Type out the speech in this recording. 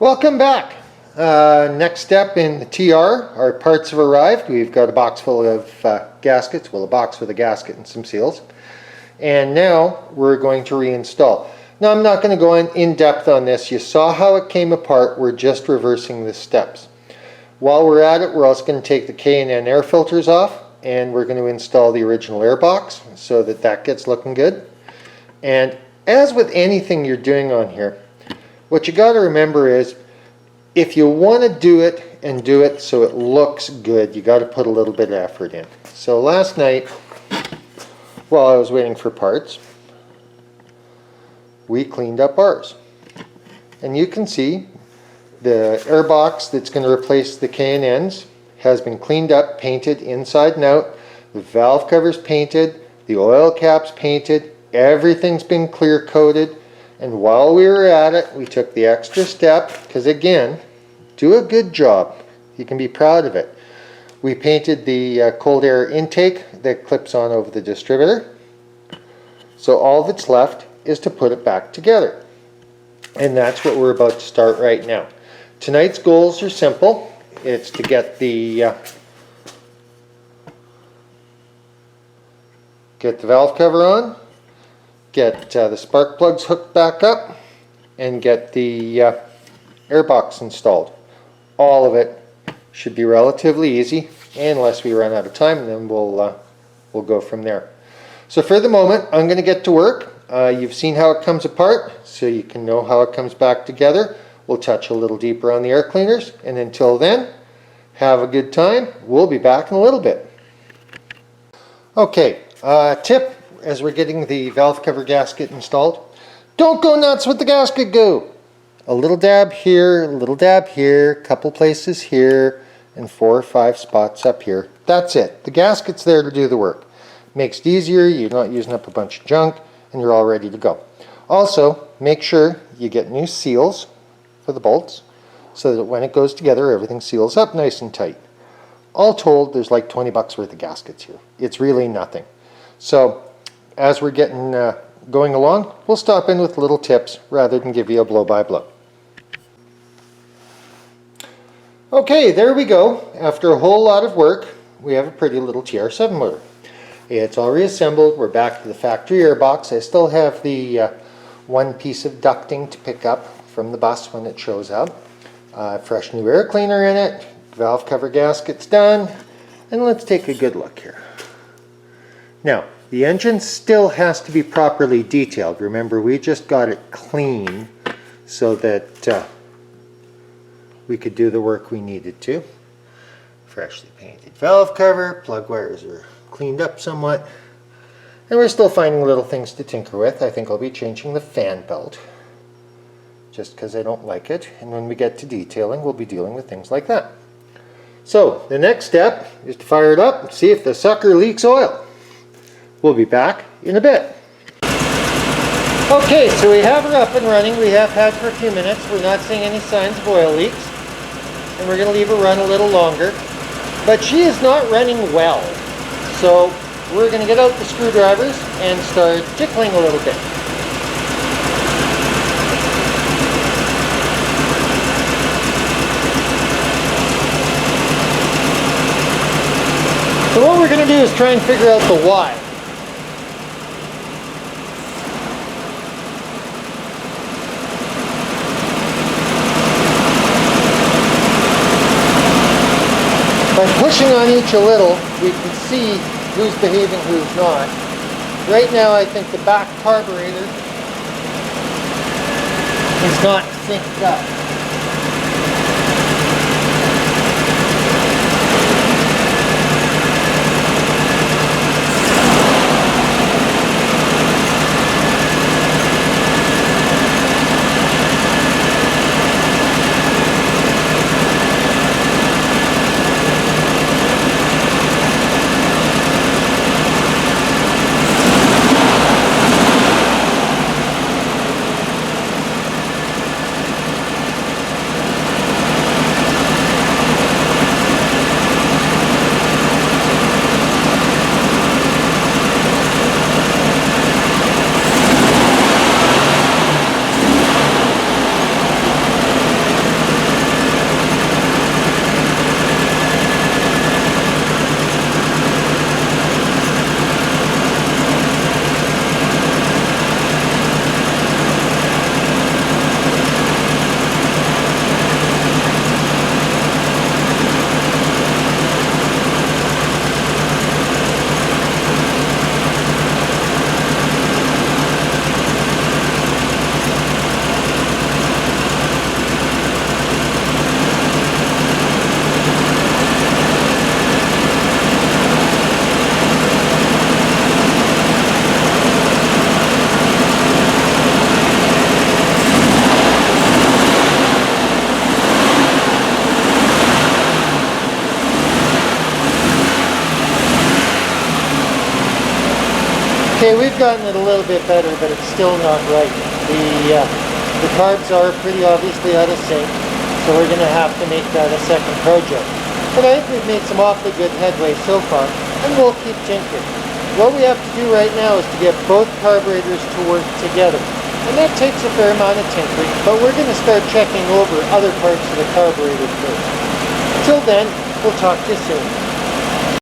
Welcome back. Next step in the TR, our parts have arrived. We've got a box full of gaskets, well, a box with a gasket and some seals. And now we're going to reinstall. Now I'm not going to go in depth on this. You saw how it came apart. We're just reversing the steps. While we're at it, we're also going to take the K&N air filters off, and we're going to install the original air box so that that gets looking good. And as with anything you're doing on here, what you got to remember is if you want to do it and do it so it looks good, you got to put a little bit of effort in. So last night, while I was waiting for parts, we cleaned up ours. And you can see the air box that's going to replace the K&Ns has been cleaned up, painted inside and out. The valve cover's painted, the oil cap's painted, everything's been clear coated. And while we were at it, we took the extra step, because again, do a good job. You can be proud of it. We painted the cold air intake that clips on over the distributor. So all that's left is to put it back together. And that's what we're about to start right now. Tonight's goals are simple. It's to get the valve cover on, get the spark plugs hooked back up, and get the air box installed. All of it should be relatively easy, unless we run out of time, and then we'll go from there. So for the moment, I'm going to get to work. You've seen how it comes apart, so you can know how it comes back together. We'll touch a little deeper on the air cleaners, and until then, have a good time. We'll be back in a little bit. Okay, tip as we're getting the valve cover gasket installed: don't go nuts with the gasket goo. A little dab here, a little dab here, a couple places here, and 4 or 5 spots up here. That's it. The gasket's there to do the work. Makes it easier, you're not using up a bunch of junk, and you're all ready to go. Also, make sure you get new seals for the bolts so that when it goes together, everything seals up nice and tight. All told, there's like 20 bucks worth of gaskets here. It's really nothing. So as we're getting going along, we'll stop in with little tips rather than give you a blow-by-blow. Okay, there we go. After a whole lot of work, we have a pretty little TR7 motor. It's all reassembled. We're back to the factory air box. I still have the one piece of ducting to pick up from the bus when it shows up. Fresh new air cleaner in it. Valve cover gasket's done. And let's take a good look here. Now, the engine still has to be properly detailed. Remember, we just got it clean so that we could do the work we needed to. Freshly painted valve cover, plug wires are cleaned up somewhat, and we're still finding little things to tinker with. I think I'll be changing the fan belt just because I don't like it, and when we get to detailing, we'll be dealing with things like that. So the next step is to fire it up and see if the sucker leaks oil. We'll be back in a bit. Okay, so we have her up and running. We have had for a few minutes. We're not seeing any signs of oil leaks. And we're going to leave her run a little longer. But she is not running well. So we're going to get out the screwdrivers and start tickling a little bit. So what we're going to do is try and figure out the why. By pushing on each a little, we can see who's behaving, who's not. Right now, I think the back carburetor is not synced up. Okay, we've gotten it a little bit better, but it's still not right. The carbs are pretty obviously out of sync, so we're going to have to make that a second project. But I think we've made some awfully good headway so far, and we'll keep tinkering. What we have to do right now is to get both carburetors to work together. And that takes a fair amount of tinkering, but we're going to start checking over other parts of the carburetor first. Until then, we'll talk to you soon.